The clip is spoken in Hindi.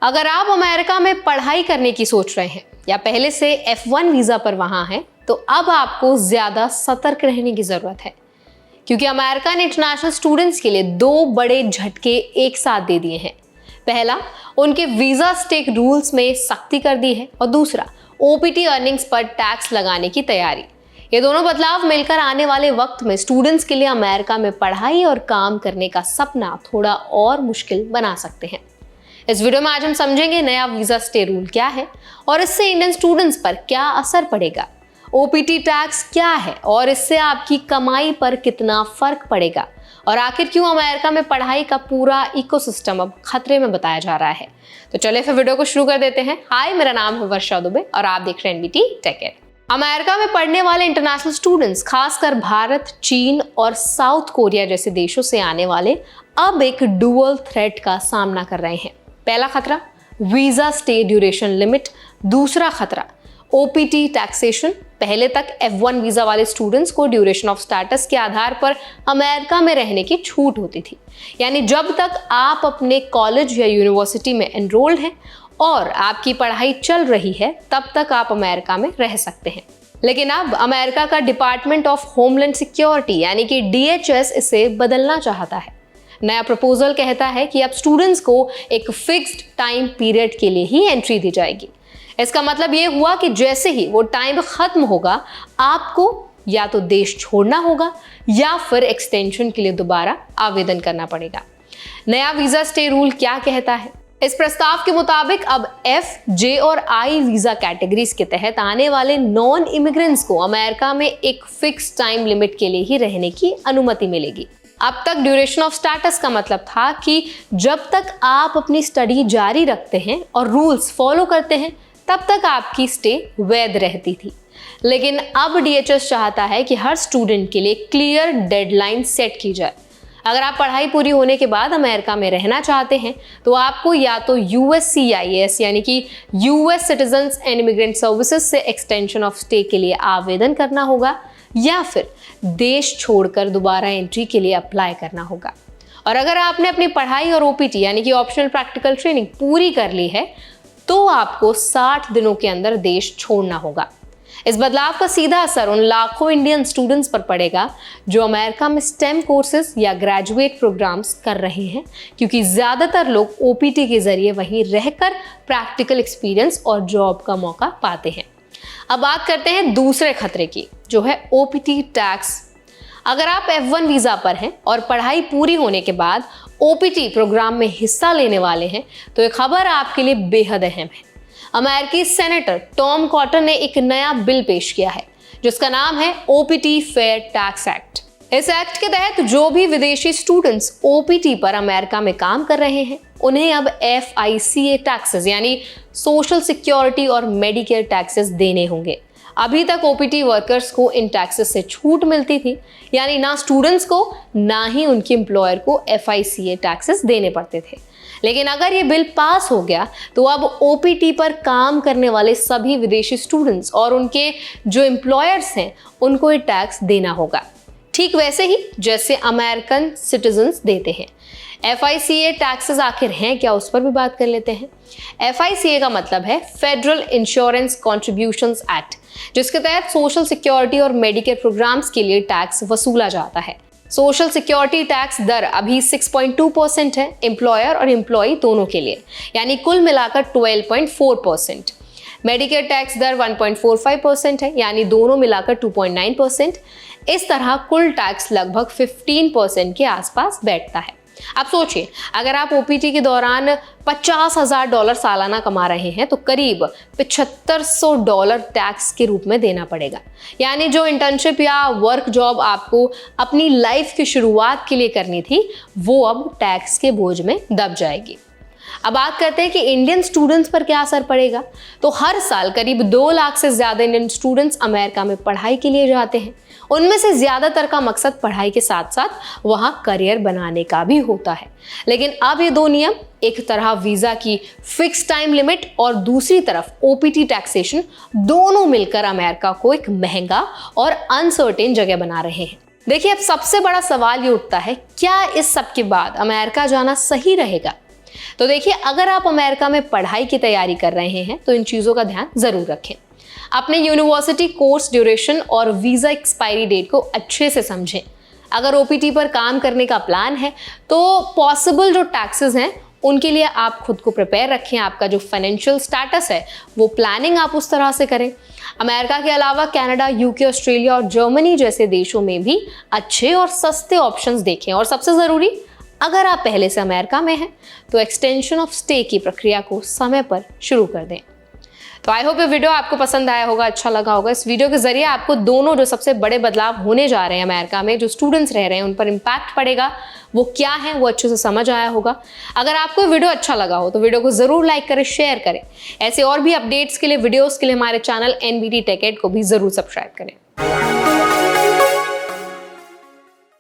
अगर आप अमेरिका में पढ़ाई करने की सोच रहे हैं या पहले से F1 वीजा पर वहां हैं, तो अब आपको ज्यादा सतर्क रहने की जरूरत है, क्योंकि अमेरिका ने इंटरनेशनल स्टूडेंट्स के लिए 2 बड़े झटके एक साथ दे दिए हैं। पहला, उनके वीजा स्टेक रूल्स में सख्ती कर दी है, और दूसरा, OPT अर्निंग्स पर टैक्स लगाने की तैयारी। ये दोनों बदलाव मिलकर आने वाले वक्त में स्टूडेंट्स के लिए अमेरिका में पढ़ाई और काम करने का सपना थोड़ा और मुश्किल बना सकते हैं। इस वीडियो में आज हम समझेंगे नया वीजा स्टे रूल क्या है और इससे इंडियन स्टूडेंट्स पर क्या असर पड़ेगा, OPT टैक्स क्या है और इससे आपकी कमाई पर कितना फर्क पड़ेगा, और आखिर क्यों अमेरिका में पढ़ाई का पूरा इकोसिस्टम अब खतरे में बताया जा रहा है। तो चलिए फिर वीडियो को शुरू कर देते हैं। हाय, मेरा नाम है वर्षा दुबे और आप देख रहे हैं NBT टेक केयर। अमेरिका में पढ़ने वाले इंटरनेशनल स्टूडेंट्स, खासकर भारत, चीन और साउथ कोरिया जैसे देशों से आने वाले, अब एक डुअल थ्रेट का सामना कर रहे हैं। पहला खतरा, वीजा स्टे ड्यूरेशन लिमिट। दूसरा खतरा, OPT टैक्सेशन। पहले तक F1 वीजा वाले स्टूडेंट्स को ड्यूरेशन ऑफ स्टेटस के आधार पर अमेरिका में रहने की छूट होती थी, यानी जब तक आप अपने कॉलेज या यूनिवर्सिटी में एनरोल्ड हैं और आपकी पढ़ाई चल रही है, तब तक आप अमेरिका में रह सकते हैं। लेकिन अब अमेरिका का डिपार्टमेंट ऑफ होमलैंड सिक्योरिटी यानी कि DHS इसे बदलना चाहता है। नया प्रपोजल कहता है कि अब स्टूडेंट्स को एक फिक्स्ड टाइम पीरियड के लिए ही एंट्री दी जाएगी। इसका मतलब ये हुआ कि जैसे ही वो टाइम खत्म होगा, आपको या तो देश छोड़ना होगा या फिर एक्सटेंशन के लिए दोबारा आवेदन करना पड़ेगा। नया वीजा स्टे रूल क्या कहता है? इस प्रस्ताव के मुताबिक अब F, J और I वीजा कैटेगरीज के तहत आने वाले नॉन इमिग्रेंट्स को अमेरिका में एक फिक्स टाइम लिमिट के लिए ही रहने की अनुमति मिलेगी। अब तक ड्यूरेशन ऑफ स्टेटस का मतलब था कि जब तक आप अपनी स्टडी जारी रखते हैं और रूल्स फॉलो करते हैं, तब तक आपकी स्टे वैध रहती थी। लेकिन अब DHS चाहता है कि हर स्टूडेंट के लिए क्लियर डेडलाइन सेट की जाए। अगर आप पढ़ाई पूरी होने के बाद अमेरिका में रहना चाहते हैं, तो आपको या तो USCIS यानी कि US citizens and immigrant services से एक्सटेंशन ऑफ स्टे के लिए आवेदन करना होगा, या फिर देश छोड़कर दोबारा एंट्री के लिए अप्लाई करना होगा। और अगर आपने अपनी पढ़ाई और OPT यानी कि ऑप्शनल प्रैक्टिकल ट्रेनिंग पूरी कर ली है, तो आपको 60 दिनों के अंदर देश छोड़ना होगा। इस बदलाव का सीधा असर उन लाखों इंडियन स्टूडेंट्स पर पड़ेगा जो अमेरिका में STEM कोर्सेज या ग्रेजुएट प्रोग्राम्स कर रहे हैं, क्योंकि ज्यादातर लोग OPT के जरिए वहीं रहकर प्रैक्टिकल एक्सपीरियंस और जॉब का मौका पाते हैं। अब बात करते हैं दूसरे खतरे की, जो है OPT टैक्स। अगर आप F1 वीजा पर हैं और पढ़ाई पूरी होने के बाद OPT प्रोग्राम में हिस्सा लेने वाले हैं, तो ये खबर आपके लिए बेहद अहम है। अमेरिकी सेनेटर टॉम कॉटन ने एक नया बिल पेश किया है, जिसका नाम है OPT फेयर टैक्स एक्ट। इस एक्ट के तहत जो भी विदेशी स्टूडेंट्स OPT पर अमेरिका में काम कर रहे हैं, उन्हें अब FICA टैक्सेस यानी सोशल सिक्योरिटी और मेडिकेयर टैक्सेस देने होंगे। अभी तक OPT वर्कर्स को इन टैक्सेस से छूट मिलती थी, यानी ना स्टूडेंट्स को ना ही उनके एम्प्लॉयर को FICA टैक्सेस देने पड़ते थे। लेकिन अगर ये बिल पास हो गया, तो अब OPT पर काम करने वाले सभी विदेशी स्टूडेंट्स और उनके जो एम्प्लॉयर्स हैं, उनको ये टैक्स देना होगा, ठीक वैसे ही जैसे अमेरिकन सिटीजन्स देते हैं। FICA टैक्सेस आखिर हैं क्या, उस पर भी बात कर लेते हैं। FICA का मतलब है फेडरल इंश्योरेंस कॉन्ट्रीब्यूशंस एक्ट, जिसके तहत सोशल सिक्योरिटी और मेडिकेयर प्रोग्राम्स के लिए टैक्स वसूला जाता है। सोशल सिक्योरिटी टैक्स दर अभी 6.2% है एम्प्लॉयर और एम्प्लॉई दोनों के लिए, यानी कुल मिलाकर 12.4%। मेडिकेयर टैक्स दर 1.45% है, यानी दोनों मिलाकर 2.9%। इस तरह कुल टैक्स लगभग 15% के आसपास बैठता है। आप सोचिए, अगर आप OPT के दौरान $50,000 सालाना कमा रहे हैं, तो करीब $7500 टैक्स के रूप में देना पड़ेगा। यानी जो इंटर्नशिप या वर्क जॉब आपको अपनी लाइफ की शुरुआत के लिए करनी थी, वो अब टैक्स के बोझ में दब जाएगी। अब बात करते हैं कि इंडियन स्टूडेंट्स पर क्या असर पड़ेगा। तो हर साल करीब 2 लाख से ज्यादा इंडियन स्टूडेंट्स अमेरिका में पढ़ाई के लिए जाते हैं। उनमें से ज्यादातर का मकसद पढ़ाई के साथ साथ वहां करियर बनाने का भी होता है। लेकिन अब ये 2 नियम, एक तरह वीजा की फिक्स टाइम लिमिट और दूसरी तरफ OPT टैक्सेशन, दोनों मिलकर अमेरिका को एक महंगा और अनसर्टेन जगह बना रहे हैं। देखिए, अब सबसे बड़ा सवाल ये उठता है, क्या इस सब के बाद अमेरिका जाना सही रहेगा? तो देखिए, अगर आप अमेरिका में पढ़ाई की तैयारी कर रहे हैं तो इन चीज़ों का ध्यान ज़रूर रखें। अपने यूनिवर्सिटी कोर्स ड्यूरेशन और वीज़ा एक्सपायरी डेट को अच्छे से समझें। अगर OPT पर काम करने का प्लान है तो पॉसिबल जो टैक्सेस हैं उनके लिए आप खुद को प्रिपेयर रखें। आपका जो फाइनेंशियल स्टेटस है वो प्लानिंग आप उस तरह से करें। अमेरिका के अलावा कनाडा, UK, ऑस्ट्रेलिया और जर्मनी जैसे देशों में भी अच्छे और सस्ते ऑप्शंस देखें। और सबसे ज़रूरी, अगर आप पहले से अमेरिका में हैं तो एक्सटेंशन ऑफ स्टे की प्रक्रिया को समय पर शुरू कर दें। तो आई होप ये वीडियो आपको पसंद आया होगा, अच्छा लगा होगा। इस वीडियो के जरिए आपको दोनों जो सबसे बड़े बदलाव होने जा रहे हैं अमेरिका में, जो स्टूडेंट्स रह रहे हैं उन पर इम्पैक्ट पड़ेगा, वो क्या है वो अच्छे से समझ आया होगा। अगर आपको वीडियो अच्छा लगा हो तो वीडियो को जरूर लाइक करें, शेयर करें। ऐसे और भी अपडेट्स के लिए, वीडियोस के लिए हमारे चैनल NBT Tech Ed को भी जरूर सब्सक्राइब करें।